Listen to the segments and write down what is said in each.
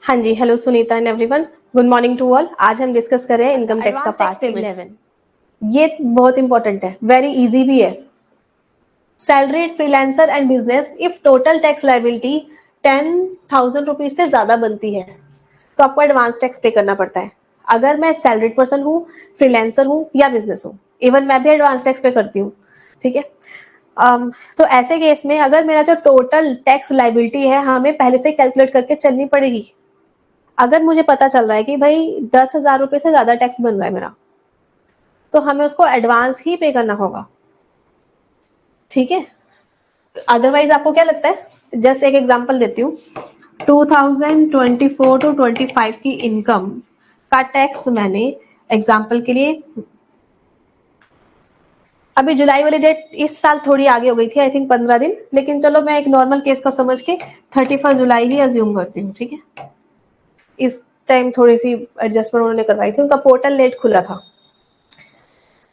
हाँ जी, hello Sunita and everyone, good morning to all. आज हम डिस्कस कर रहे हैं इनकम टैक्स का पार्ट 11। ये बहुत इंपॉर्टेंट है, वेरी इजी भी है। Salaried freelancer and business if total tax liability 10,000 rupees से ज्यादा बनती है तो आपको एडवांस टैक्स पे करना पड़ता है। अगर मैं सैलरीड पर्सन हूँ, फ्रीलांसर हूँ या बिजनेस हूँ, इवन मैं भी एडवांस टैक्स पे करती हूँ। ठीक है। तो ऐसे केस में अगर मेरा जो टोटल टैक्स लाइबिलिटी है हमें पहले से कैलकुलेट करके चलनी पड़ेगी। अगर मुझे पता चल रहा है कि भाई 10,000 रुपए से ज्यादा टैक्स बन रहा है मेरा, तो हमें उसको एडवांस ही पे करना होगा। ठीक है। अदरवाइज आपको क्या लगता है, जस्ट एक एग्जांपल देती हूँ। 2024 टू 25 की इनकम का टैक्स मैंने एग्जांपल के लिए, अभी जुलाई वाली डेट इस साल थोड़ी आगे हो गई थी, आई थिंक 15 दिन, लेकिन चलो मैं एक नॉर्मल केस को समझ के 31 जुलाई ही अज्यूम करती हूँ। ठीक है। इस टाइम थोड़ी सी एडजस्टमेंट उन्होंने करवाई थी, उनका पोर्टल लेट खुला था।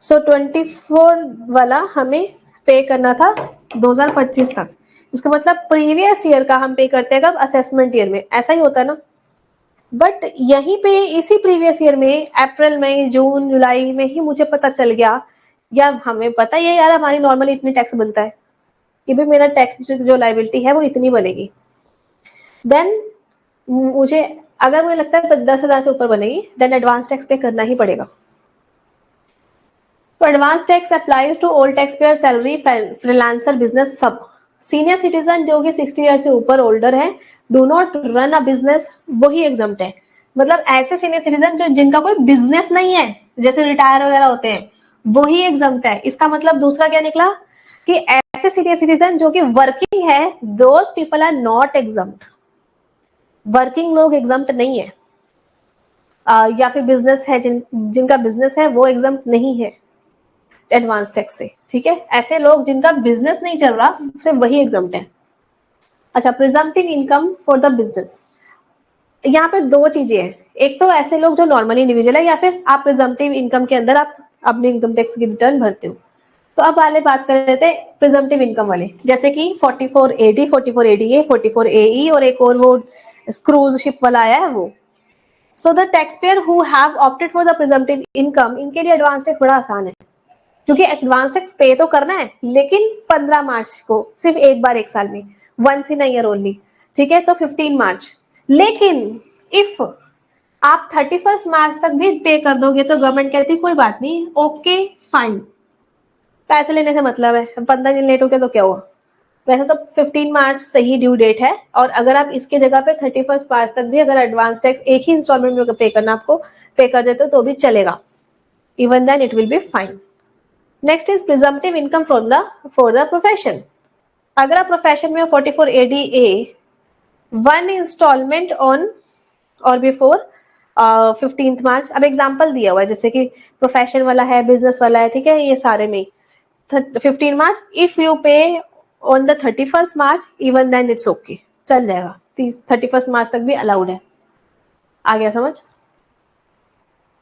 सो 24 वाला हमें पे करना था 2025 तक। इसका मतलब प्रीवियस ईयर का हम पे करते हैं कब, असेसमेंट ईयर में। ऐसा ही होता है ना। बट यहीं पे इसी प्रीवियस ईयर में अप्रैल मई जून जुलाई में ही मुझे पता चल गया, या हमें पता ही है यार हमारी नॉर्मली इतनी टैक्स बनता है कि भाई मेरा टैक्स जो लाइबिलिटी है वो इतनी बनेगी। देन मुझे, अगर मुझे लगता है 10,000 से ऊपर बनेगी, देन एडवांस टैक्स पे करना ही पड़ेगा। तो advance tax applies to all tax payer, salary, freelancer, business, सब। सीनियर सिटीजन जो कि 60 ईयर से ऊपर ओल्डर है, do not run a business, वही एग्जम्प्ट है। मतलब ऐसे सीनियर सिटीजन जो जिनका कोई बिजनेस नहीं है, जैसे रिटायर वगैरह होते हैं, वही एग्जम्प्ट है। इसका मतलब दूसरा क्या निकला कि ऐसे सीनियर सिटीजन जो कि वर्किंग है, those people are not exempt. Working लोग एग्जम्प्ट नहीं है। या फिर बिजनेस है, जिनका बिजनेस है वो एग्जम्प्ट नहीं है एडवांस टैक्स से। ठीक है। ऐसे लोग जिनका बिजनेस नहीं चल रहा, सिर्फ वही एग्जम्प्ट है। अच्छा, presumptive income for the business, यहाँ पे दो चीजें हैं। एक तो ऐसे लोग जो नॉर्मली इंडिविजुअल है, या फिर आप प्रिजम्पटिव इनकम के अंदर आप अपने इनकम टैक्स की रिटर्न भरते हो। तो अब वाले बात कर रहे थे प्रिजम्पटिव इनकम वाले, जैसे कि 44AD, 44ADA, 44AE और एक और वो क्रूज शिप वाला आया है वो। So the tax payer who have opted for the presumptive income, इनके लिए एडवांस टैक्स बड़ा आसान है, क्योंकि एडवांस टैक्स पे तो करना है, लेकिन 15 मार्च को सिर्फ एक बार एक साल में, वंस इन ईयर ओनली। ठीक है। तो 15 मार्च। लेकिन इफ आप 31 मार्च तक भी पे कर दोगे तो गवर्नमेंट कहती कोई बात नहीं, ओके फाइन, पैसे लेने से मतलब है, 15 दिन लेट हो गया तो क्या हुआ। वैसे तो 15 मार्च सही ड्यू डेट है, और अगर आप इसके जगह पे 31 मार्च तक भी अगर एडवांस टैक्स एक ही इंस्टॉलमेंट में पे करना आपको पे कर देते हो तो भी चलेगा, even then it will be fine. Next is presumptive income from the for the profession. अगर आप प्रोफेशन में हो, 44ADA, वन इंस्टॉलमेंट ऑन और बिफोर 15 मार्च। अब एग्जाम्पल दिया हुआ है, जैसे कि प्रोफेशन वाला है, बिजनेस वाला है, ठीक है, ये सारे में 15 March. If you pay on the 31 March, even then it's okay, चल जाएगा। 31 मार्च तक भी अलाउड है। आ गया समझ।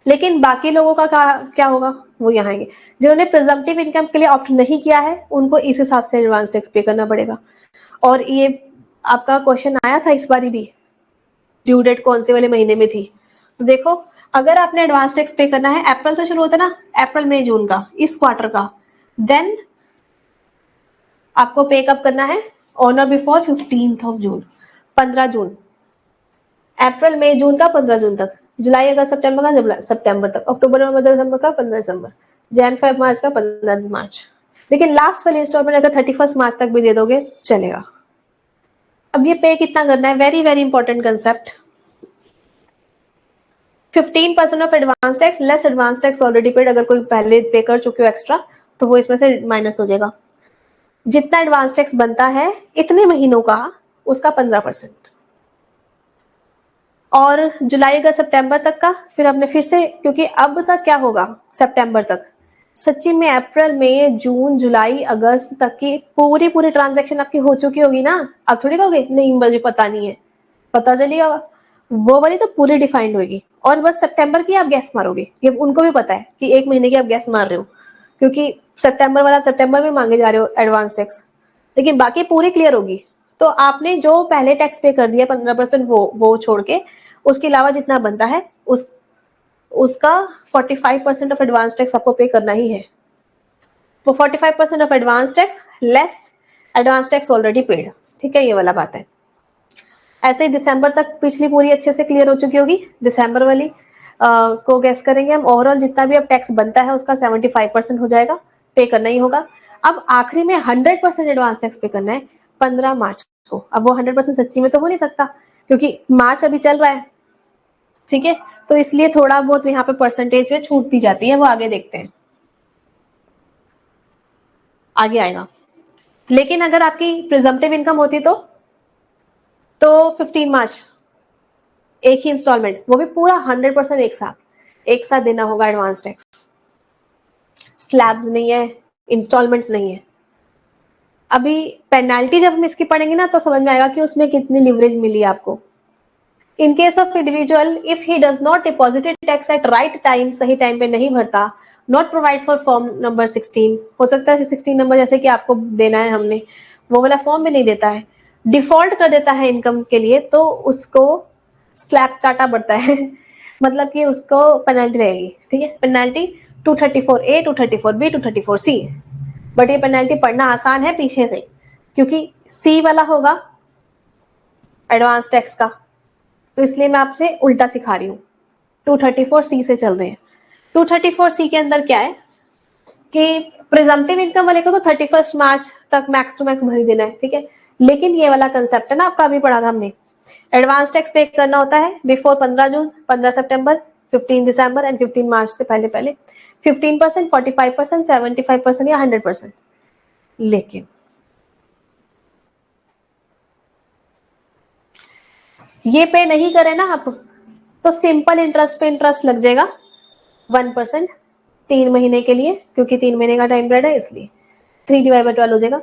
लेकिन बाकी लोगों का क्या होगा, वो यहाँ आएंगे। जिन्होंने प्रिजम्पटिव इनकम के लिए ऑप्ट नहीं किया है, उनको इस हिसाब से एडवांस टैक्स पे करना पड़ेगा। और ये आपका क्वेश्चन आया था इस बारी भी, ड्यू डेट कौन से वाले महीने में थी। तो देखो, अगर आपने एडवांस टैक्स पे करना है, अप्रैल से शुरू होता है ना, अप्रैल मई जून का, इस क्वार्टर का, देन आपको पे कब करना है, ऑन और बिफोर 15 जून, 15 जून। अप्रैल मई जून का 15 जून तक, जुलाई अगस्त सितंबर का सितंबर तक, अक्टूबर नवंबर दिसंबर का 15 दिसंबर, जैन फेब मार्च का 15 मार्च। लेकिन लास्ट वाली इंस्टॉलमेंट अगर 31 मार्च तक भी दे दोगे चलेगा। अब ये पे कितना करना है, very very important concept. 15% of advance tax less advance tax already paid. अगर कोई पहले पे कर चुके हो एक्स्ट्रा, तो वो इसमें से माइनस हो जाएगा। जितना एडवांस टैक्स बनता है इतने महीनों का, उसका 15%। और जुलाई अगस्त सितंबर तक का फिर हमने फिर से, क्योंकि अब तक क्या होगा, सितंबर तक, सच्ची में अप्रैल मई जून जुलाई अगस्त तक की पूरी पूरी ट्रांजैक्शन आपकी हो चुकी होगी ना। अब थोड़ी कहोगे नहीं मुझे पता नहीं है, पता चलिए वो वाली तो पूरी डिफाइंड होगी। और बस सितंबर की आप गैस मारोगे, ये उनको भी पता है कि एक महीने की आप गैस मार रहे हो, क्योंकि सितंबर वाला सितंबर में मांगे जा रहे हो एडवांस टैक्स, लेकिन बाकी पूरी क्लियर होगी। तो आपने जो पहले टैक्स पे कर दिया 15%, वो छोड़ के उसके अलावा जितना बनता है उसका 45% ऑफ एडवांस टैक्स आपको पे करना ही है। तो 45% of advance tax less advance tax already paid. ठीक है, ये वाला बात है। ऐसे ही दिसंबर तक पिछली पूरी अच्छे से क्लियर हो चुकी होगी। दिसंबर वाली को गैस करेंगे हम। ओवरऑल जितना भी अब टैक्स बनता है उसका 75% हो जाएगा, पे करना ही होगा। अब आखिरी में 100% एडवांस टैक्स पे करना है 15 मार्च को। अब वो 100% सच्ची में तो हो नहीं सकता क्योंकि मार्च अभी चल रहा है। ठीक है, तो इसलिए थोड़ा बहुत यहाँ पे परसेंटेज में छूट दी जाती है, वो आगे देखते हैं, आगे आएगा। लेकिन अगर आपकी प्रिजम्पटिव इनकम होती तो 15 मार्च एक ही इंस्टॉलमेंट, वो भी पूरा 100% एक साथ देना होगा एडवांस टैक्स। स्लैब्स नहीं है, इंस्टॉलमेंट्स नहीं है। अभी पेनाल्टी जब हम इसकी पढ़ेंगे ना तो समझ में आएगा कि उसमें कितनी लिवरेज मिली आपको। In case of individual if he does not deposited tax at right time, सही टाइम पे नहीं भरता, not provide for form number 16, हो सकता है 16 नंबर जैसे कि आपको देना है हमने, वो वाला फॉर्म भी नहीं देता है, डिफॉल्ट कर देता है इनकम के लिए, तो उसको स्लैब चाटा पड़ता है मतलब कि उसको पेनल्टी रहेगी। ठीक है, penalty 234A, 234B, 234C। But ये पेनल्टी पढ़ना आसान है पीछे से, क्योंकि सी वाला होगा एडवांस टैक्स का, तो इसलिए मैं आपसे उल्टा सिखा रही हूँ। 234C से चल रहे हैं। 234C के अंदर क्या है कि प्रिजम्पटिव इनकम वाले को तो 31 मार्च तक मैक्स टू मैक्स भर ही देना है। ठीक है, लेकिन ये वाला कंसेप्ट है ना आपका, अभी पढ़ा था हमने, एडवांस टैक्स पे करना होता है before 15 June, 15 September, 15 December and 15 मार्च से पहले पहले 15%, 45%, 75% या 100%। लेकिन ये पे नहीं करे ना आप तो सिंपल इंटरेस्ट पे इंटरेस्ट लग जाएगा 1% 3 महीने के लिए, क्योंकि 3 महीने का टाइम पीरियड है इसलिए 3/12 हो जाएगा।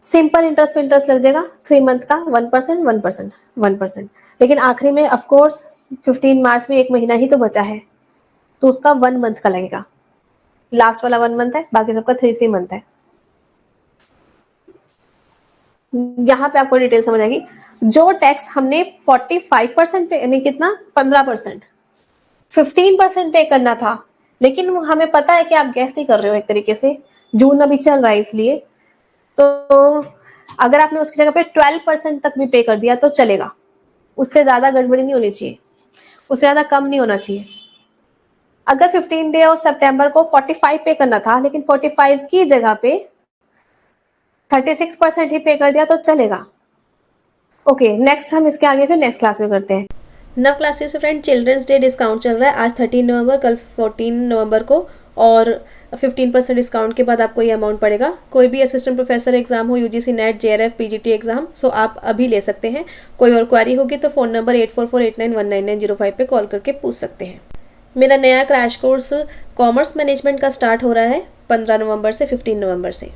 सिंपल इंटरेस्ट पे इंटरेस्ट लग जाएगा 3 मंथ का 1%, 1%, 1%। लेकिन आखिरी में ऑफकोर्स 15 मार्च में एक महीना ही तो बचा है, तो उसका 1 मंथ का लगेगा। लास्ट वाला 1 मंथ है, बाकी सबका 3 मंथ है। यहाँ पे आपको डिटेल समझ आएगी। जो टैक्स हमने 45% पे, यानी कितना 15%, 15% पे करना था, लेकिन हमें पता है कि आप गैस ही कर रहे हो एक तरीके से, जून अभी चल रहा है इसलिए, तो अगर आपने उसकी जगह पे 12% तक भी पे कर दिया तो चलेगा। उससे ज्यादा गड़बड़ी नहीं होनी चाहिए, उससे ज्यादा कम नहीं होना चाहिए। अगर 15 डे ऑफ सितंबर को 45 पे करना था, लेकिन 45 की जगह पे 36% ही पे कर दिया तो चलेगा। ओके, नेक्स्ट हम इसके आगे फिर नेक्स्ट क्लास में करते हैं। नव classes friend, children's day discount चल रहा है। आज 13 नवंबर, कल 14 नवंबर को, और 15% डिस्काउंट के बाद आपको ये अमाउंट पड़ेगा। कोई भी असिस्टेंट प्रोफेसर एग्जाम हो, UGC NET, JRF, PGT exam, so आप अभी ले सकते हैं। कोई और क्वेरी होगी तो फ़ोन नंबर 8448919905 पे कॉल करके पूछ सकते हैं। मेरा नया क्रैश कोर्स कॉमर्स मैनेजमेंट का स्टार्ट हो रहा है 15 नवंबर से 15 नवंबर से।